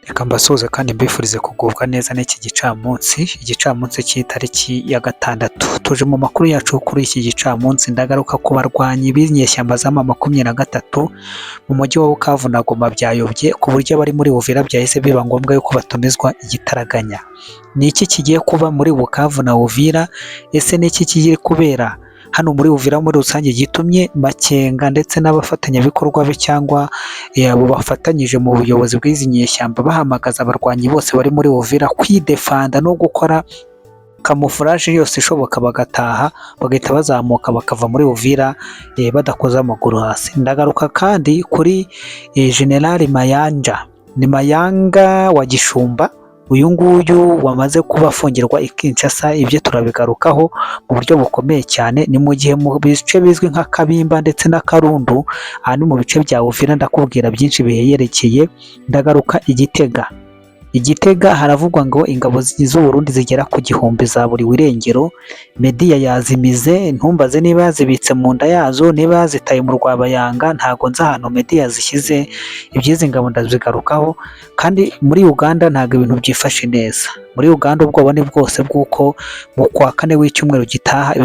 Reka mbasuhuze kandi mbifurize kugubwa neza n'iki igicamunsi cy'itariki ya 6. Tuje mu makuru yacu kuri iki gicamunsi, ndagaruka ku barwanyi b'inyeshyamba za M23 mu mujyi wa Bukavu na Goma byayobye ku buryo bari muri Uvira byahise biba ngombwa yuko batumizwa igitaraganya. Ni iki kigiye kuba muri Bukavu na Uvira? Ese ni iki kigiye kubera hano muri Uvira muri rusange gitumye Makenga ndetse n'abafatanyabikorwa be cyangwa abo bafatanyije mu buyobozi bw'izi nyeshyamba bahamagaza abarwanyi bose bari muri Uvira kwidefanda no gukora kamufuraje yose ishoboka, bagataha bagahita bazamuka bakava muri Uvira badakoze amaguru hasi. Ndagaruka kandi kuri General Mayanja, ni Mayanga wa Gishumba, uyu nguyu wamaze kuba afungirwa i Kinshasa. Ibyo turabigarukaho mu buryo bukomeye cyane. Ni mu gihe mu bice bizwi nka Kabimba ndetse na Karundu, aha ni mu bice bya Uvira, ndakubwira byinshi biheyerekeye. Ndagaruka Igitega haravugwa ngo ingabo z'u Burundi zigera ku 1000 zaburiwe irengero. Media yazimize, ntumbaze niba yazibitse mu nda yazo, niba yazitaye mu Rwabayanga, ntago nzi ahantu media zishyize. Iby'izi ngabo ndazigarukaho. Kandi muri Uganda ntago ibintu byifashe neza. Muri Uganda ubwoba ni bwose bw'uko mu kwa 4 w'icyumweru gitaha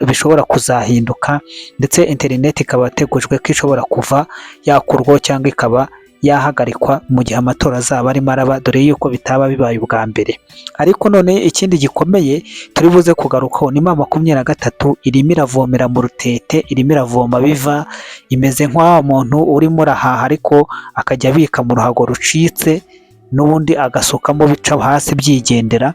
bishobora kuzahinduka, ndetse internet ikaba yategujwe ko ishobora kuva yakurwaho cyangwa ikaba yahagarikwa mu gihe amatora azaba arimo araba, dore yuko bitaba bibaye ubwa mbere. Ariko none ikindi gikomeye turi buze kugarukaho ni M23 irimo iravomera mu rutete, irimo iravoma biva, imeze nk'aho umuntu urimo urahaha ariko akajya abika mu ruhago rucitse, n'ubundi agasukamo bica hasi byigendera.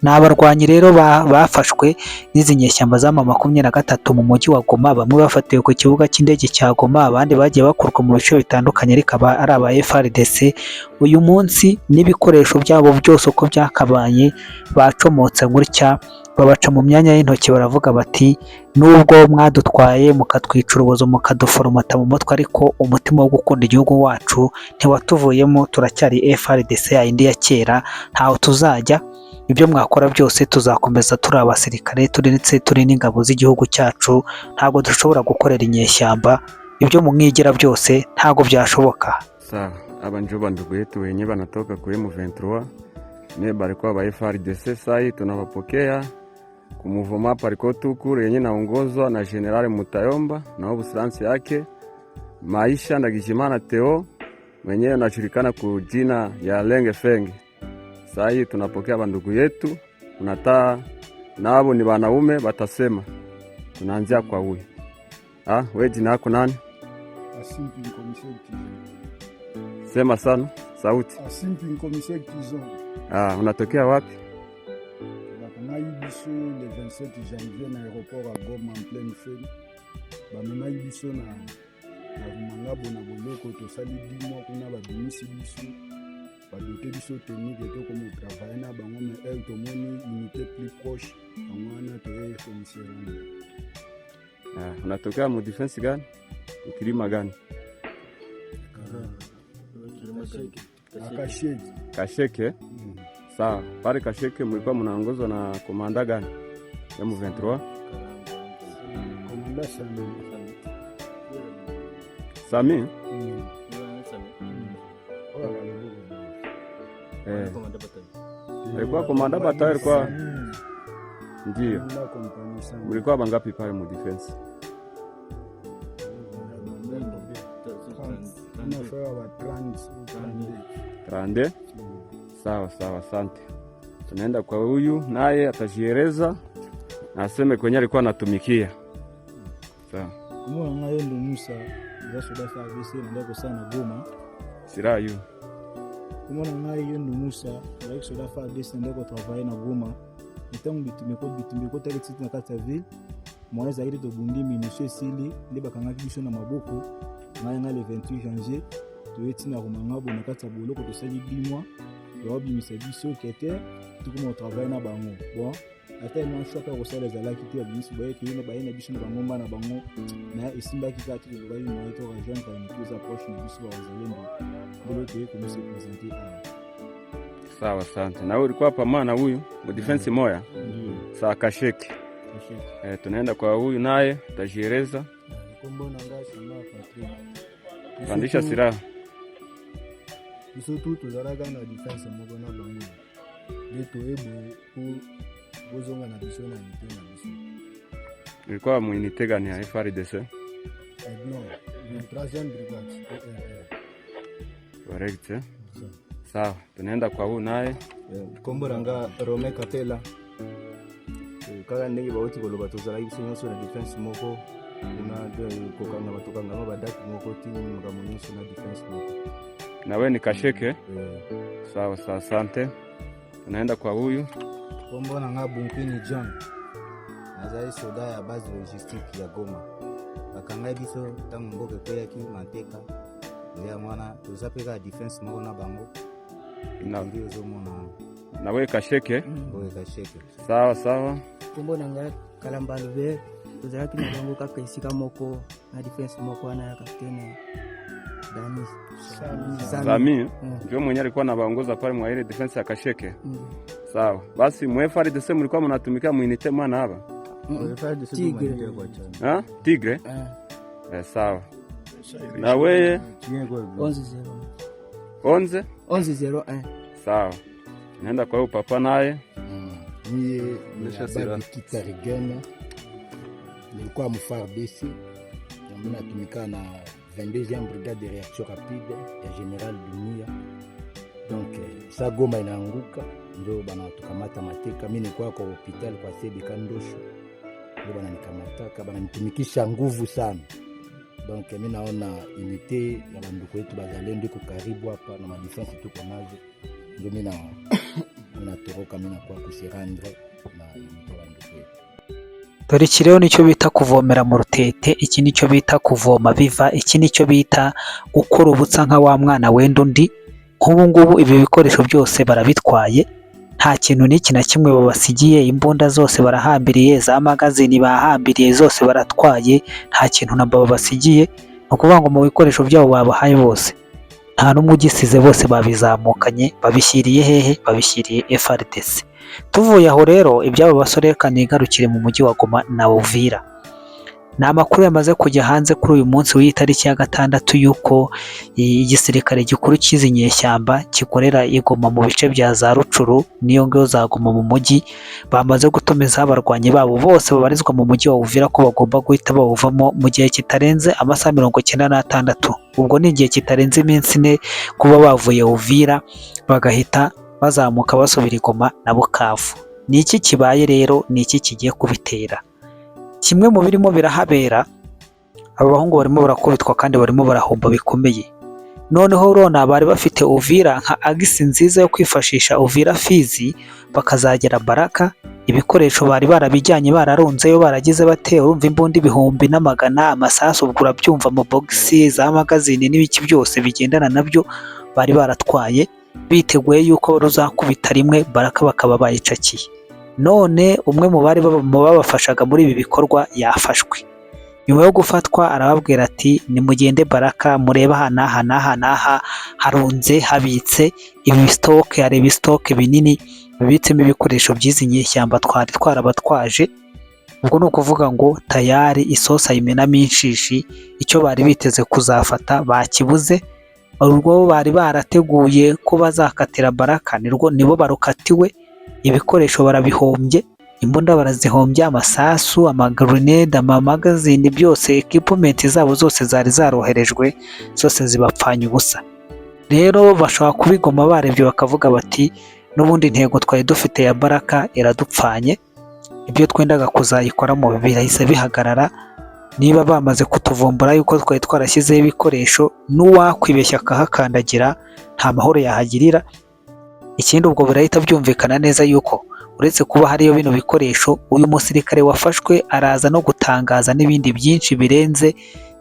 Ni abarwanyi rero bafashwe n'izi nyeshyamba za M23 mu mujyi wa Goma. Bamwe bafatiwe ku kibuga cy'indege cya Goma, abandi bagiye bakurwa mu bice bitandukanye, ariko ari aba FARDC. Uyu munsi n'ibikoresho byabo byose uko byakabaye bacomotse gutya, babaca mu myanya y'intoki, baravuga bati nubwo mwadutwaye mukatwica urubozo mukaduforomata mu mutwe, ariko umutima wo gukunda igihugu wacu ntiwatuvuyemo, turacyari FARDC yindi ya kera, ntaho tuzajya. Ibyo mwakora byose tuzakomeza turi abasirikare, turi n'ingabo z'igihugu cyacu, ntabwo dushobora gukorera inyeshyamba. Ibyo mumwigira byose ntabwo byashoboka. Sawa, aba njo bandugu yetu wenye banatoka kwa M23 ne barikuwa ba FARDC. Sai tunawapokea kumuvoma pariko tukuru yenye naongozwa na General Mutayomba na obusiransi yake Maisha Ndagijimana Theo, mwenyewe anajulikana kwa jina ya Lenge Fenge. Sai tunapokea bandugu yetu, unataa nabo ni wanaume batasema. Tunaanzia kwa huyu. Wewe jina lako nani? Asimpi Commissaire Kizon. Sema sana, sauti. Asimpi Commissaire Kizon. Unatokea wapi? Bakanayibiso le 27 janvier na aéroport à Goma en pleine fête. Bamenayibiso na Rumangabo na Boloko tosali dimo kuna babimisi biso. Badote biso technique eto comme travailler na bango mais elle tomoni unité plus proche amwana toye commissaire. Unatokea mu defense gani? Ukilima gani? Kasheke. Sawa, pale Kasheke mlikuwa mnaongozwa na komanda gani? Ya M23? Komanda Sami. Alikuwa komanda batayo, alikuwa ndio. Mlikuwa bangapi pale mu defense? Trande. Sawa, asante. Tunaenda kwa huyu naye atajieleza na aseme kwenye alikuwa anatumikia. Sawa. Kumona ngayo ndo Musa basoda sa bisi ndako sana Goma. Sirayu. Kumona ngayo ndo Musa basoda fa bisi ndako travailler na Goma. Itangu bitumiko tageti na kata ville. Mwana zaidi to bundi minushe sili ndi bakanga biso na maboko. Ngaya le 28 janvier toyeti na Rumangabo na kata Boloko tosali bimwa. Yobi misabiso kete tukuma travailler na bango. Bon, ata mo shoka ko sala za lakiti ya bisi boye kino bayena biso na bango mbana bango na isimba kikati ko bayi mo eto rejoindre kwa mikuza proche na biso wa zalendo. Bolo te ko se présenter à. Sawa, asante. Na ulikuwa pamoja na huyu mu defense moya? Sawa, Kasheke. Tunaenda kwa huyu naye tajieleza. Kombo na ngashi na Patrick. Pandisha silaha. biso tu tozalaka na defense moko na bango nde toyeboye po bozonga na biso na unité na biso. Ilikuwa muunité gani ya FARDC? Aiglon, le 3e brigade ORR. Correct. Sawa, tunaenda kwa huu naye. Kombo nanga Rome Kapela. Kaka ndenge bauti koloba tozalaki biso nyonso na defense moko kuna kokanga batokanga badaki moko tini makambo nyonso na defense moko. Na wewe ni Kasheke? Sawa sawa, asante. Tunaenda kwa huyu. Kombo nanga Bumpini John. Nazali soda ya base logistique ya Goma. Bakanga biso tango mboke koyaki Manteka. Ndia mwana tozapeka defense moko na bango. Ndio zomona. Na wewe Kasheke? Wewe Kasheke. Sawa sawa. Kombo nanga Kalamba Lube. Tozalaki na bango kaka isika moko na defense moko wana ya kapteni Danis Sami. Ndio mwenye alikuwa anaongoza pale mwa ile defense ya Kasheke. Sawa. Basi mwe FARDC mlikuwa mnatumika muunité mwana hapa? Tigre. Tigre? Sawa. Na wewe 1101. Sawa. Naenda kwa huyo papa naye. Mie ni Kitarigena. Nilikuwa FARDC. Mimi natumika na 22e brigade de réaction rapide ya General Dunia. Donc sa Goma inaanguka ndio bana tukamata mateka. Mimi nilikuwa kwa hospitali kwa Sebeka Ndosho. Ndio bana nikamataka, bana nitumikisha nguvu sana. Donc mimi naona unité ya banduku wetu bazalendo iko karibu hapa na madefense tuko nazo. Ndio mimi natoroka mimi nakuwa kusirandre na unité banduku wetu. Dore iki rero nicyo bita kuvomera mu rutete, iki nicyo bita kuvoma biva, iki nicyo bita gukora ubutsa nka wa mwana wenda undi. Nk'ubu ngubu ibi bikoresho byose barabitwaye, nta kintu n'iki na kimwe babasigiye, imbunda zose barahambiriye, za magazini bahambiriye zose baratwaye, nta kintu na babasigiye. Ni ukuvuga ngo mu bikoresho byabo babahaye bose nta n'umwe ugisize, bose babizamukanye. Babishyiriye hehe? Babishyiriye FARDC. Tuvuye aho rero ibyabo basore reka nigarukire mu mujyi wa Goma na Uvira. Ni amakuru yamaze kujya hanze kuri uyu munsi w'itariki ya 6 yuko igisirikare gikuru cy'izi nyeshyamba gikorera igoma mu bice bya za Rucuru niyo ngo za Goma mu mujyi, bamaze gutomeza abarwanyi babo bose babarizwa mu mujyi wa Uvira ko bagomba guhita bawuvamo mu gihe kitarenze amasaha 96. Ubwo ni igihe kitarenze iminsi 4 kuba bavuye Uvira bagahita bazamuka basubira Goma na Bukavu. Ni iki kibaye rero? Ni iki kigiye kubitera? Kimwe mu birimo birahabera, aba bahungu barimo barakubitwa kandi barimo barahomba bikomeye. Noneho urona bari bafite Uvira nka agisi nziza yo kwifashisha Uvira Fizi, bakazagera Baraka, ibikoresho bari barabijyanye bararunzeyo baragize bateye, urumva imbunda ibihumbi n'amagana, amasasu ubwo urabyumva, mu boxi za magazine n'ibiki byose bigendana nabyo bari baratwaye, biteguye yuko ruzakubita rimwe Baraka bakaba bayicakiye. None umwe mu bari babafashaga muri ibi bikorwa yafashwe. Nyuma yo gufatwa arababwira ati nimugende Baraka mureba hanaha harunze habitse ibi stock, areba stock binini bibitsemo ibikoresho by'izi nyeshyamba twari twarabatwaje. Ubwo ni ukuvuga ngo tayari isosa yimenamo inshishi, icyo bari biteze kuzafata bakibuze. Urwo bari barateguye ko bazakatira Baraka nibo barukatiwe, ibikoresho barabihombye, imbunda barazihombye, amasasu, amagrenade, amamagazini byose, equipment zabo zose zari zaroherejwe zose zibapfanye ubusa. Rero bashobora kubigoma barebye bakavuga bati n'ubundi intego twari dufite ya Baraka iradupfanye, ibyo twendaga kuzayikoramo birahise bihagarara. Niba bamaze kutuvumbura yuko twari twarashyizeho ibikoresho, n'uwakwibeshya akahakandagira nta mahoro yahagirira. Ikindi ubwo birahita byumvikana neza yuko uretse kuba hariyo bino bikoresho, uyu musirikare wafashwe araza no gutangaza n'ibindi byinshi birenze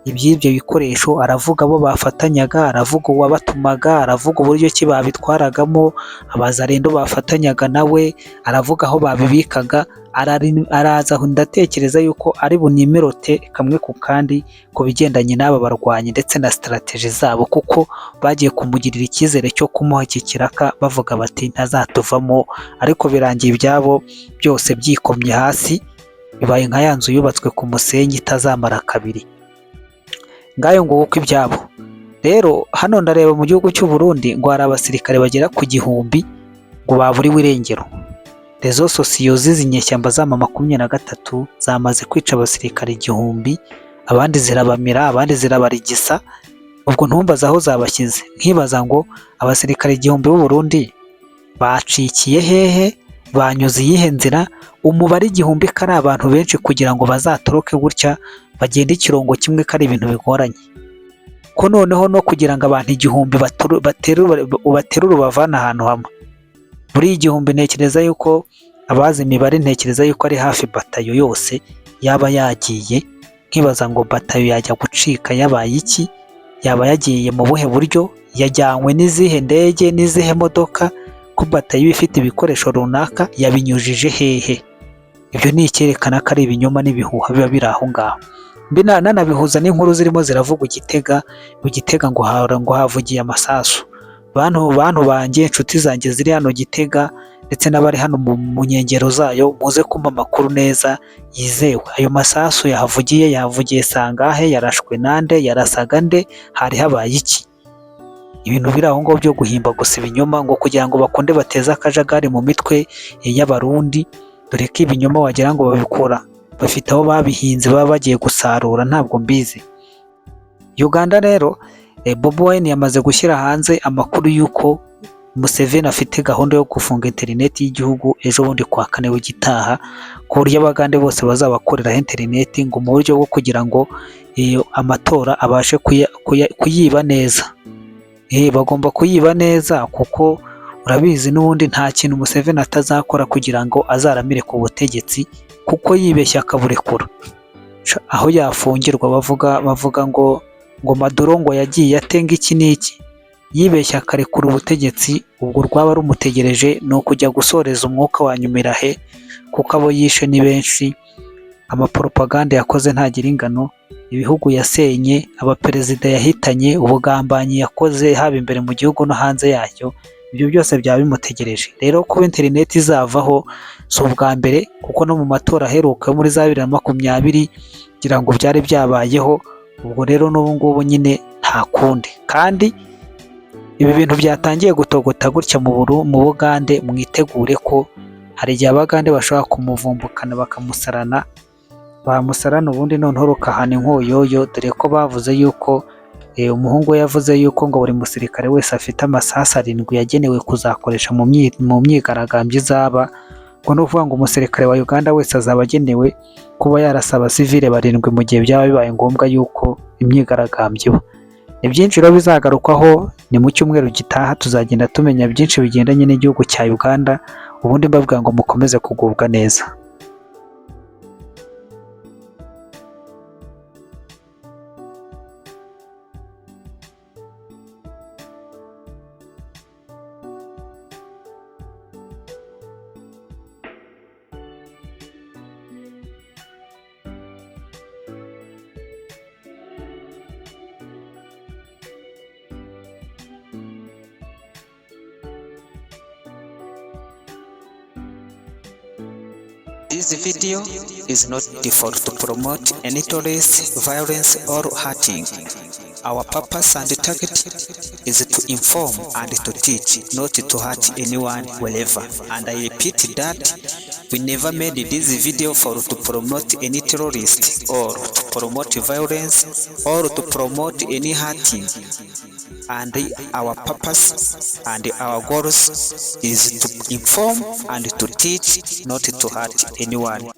iby'ibyo bikoresho. Aravuga abo bafatanyaga, aravuga uwabatumaga, aravuga uburyo ki babitwaragamo, abazarendo bafatanyaga nawe, aravuga aho babibikaga. Araza aho ndatekereza yuko ari bunimerote kamwe ku kandi ku bigendanye n'aba barwanyi ndetse na strategy zabo, kuko bagiye kumugirira icyizere cyo kumuha iki kiraka bavuga bati ntazatuvamo, ariko birangiye ibyabo byose byikomye hasi, bibaye nka ya nzu yubatswe ku musenyi itazamara kabiri. Ngayo ngo uko ibyabo Rero hano ndareba mu gihugu cy'u Burundi ngo hari abasirikare bagera ku 1000 ngo baburiwe irengero. Rezo sosiyo z'izi nyeshyamba za M23 zamaze kwica abasirikare 1000, abandi zirabamira, abandi zirabarigisa. Ubwo ntumbaza aho zabashyize, nkibaza ngo abasirikare 1000 b'u Burundi bacikiye hehe, banyuze iyihe nzira? Umubare 1000 kari abantu benshi kugira ngo bazatoroke gutya bagende ikirongo kimwe, kari ibintu bigoranye. Ko noneho no kugira ngo abantu 1000 baterure bavana ahantu hamwe, muri 1000 ntekereza yuko abazi imibare ntekereza yuko ari hafi batayo yose yaba yagiye. Nkibaza ngo batayo yajya gucika yabaye iki? Yaba yagiye mu buhe buryo? Yajyanywe n'izihe ndege, n'izihe modoka? Ko batayo ifite ibikoresho runaka yabinyujije hehe? Ibyo ni icyerekana ko ari ibinyoma n'ibihuha biba biri aho ngaho. Nanabihuza n'inkuru zirimo ziravuga Gitega ngo havugiye amasasu. Bantu banjye, inshuti zanjye ziri hano Gitega ndetse n'abari hano mu nkengero zayo, muze kumva amakuru neza yizewe. Ayo masasu yahavugiye sangahe? Yarashwe nande? Yarasaga nde? Hari habaye iki? Ibintu biri aho ngo byo guhimba gusa ibinyoma ngo kugira ngo bakunde bateze akajagari mu mitwe y'abarundi. Dore ko ibinyoma wagira ngo babikora bafite aho babihinze baba bagiye gusarura, ntabwo mbizi. Uganda rero, Bobi Wine yamaze gushyira hanze amakuru y'uko Museveni afite gahunda yo gufunga interineti y'igihugu ejo bundi kwa kane w'igitaha, ku buryo abagande bose bazabakoreraho interineti ngo mu buryo bwo kugira ngo amatora abashe kuyiba neza. Bagomba kuyiba neza kuko urabizi n'ubundi nta kintu Museveni atazakora kugira ngo azaramire ku butegetsi, kuko yibeshya akaburekura. Aho yafungirwa bavuga ngo Maduro ngo yagiye atenga iki n'iki, yibeshya akarekura ubutegetsi. Ubwo rwaba rumutegereje ni ukujya gusoreza umwuka wa nyumira he, kuko abo yishe ni benshi. Amapropaganda yakoze ntagira ingano, ibihugu yasenye, abaperezida yahitanye, ubugambanyi yakoze haba imbere mu gihugu no hanze yacyo, ibyo byose byaba bimutegereje. Rero kuba interineti izavaho si ubwa mbere, kuko no mu matora aheruka muri za 2020 kugira ngo byari byabayeho. Ubwo rero n'ubu ngubu nyine nta kundi. Kandi ibi bintu byatangiye gutogota gutya mu Bugande, mwitegure ko hari igihe abagande bashobora kumuvumbukana bakamusarana, bamusarana ubundi noneho rukahana inkoyoyo. Dore ko bavuze yuko umuhungu we yavuze yuko ngo buri musirikare wese afite amasasu 7 yagenewe kuzakoresha mu myigaragambyo izaba. Ngo no kuvuga ngo umusirikare wa Uganda wese azaba agenewe kuba yarasaba civile 7 mu gihe byaba bibaye ngombwa yuko imyigaragambyo. Ni byinshi rero bizagarukwaho, ni mu cyumweru gitaha tuzagenda tumenya byinshi bigendanye n'igihugu cya Uganda. Ubundi mbabwira ngo mukomeze kugubwa neza. This video is not default to promote any terrorist, violence or hurting. Our purpose and target is to inform and to teach, not to hurt anyone wherever. And I repeat that we never made this video to promote any terrorist or to promote violence or to promote any hurting. And our purpose and our goals is to inform and to teach, not to hurt anyone.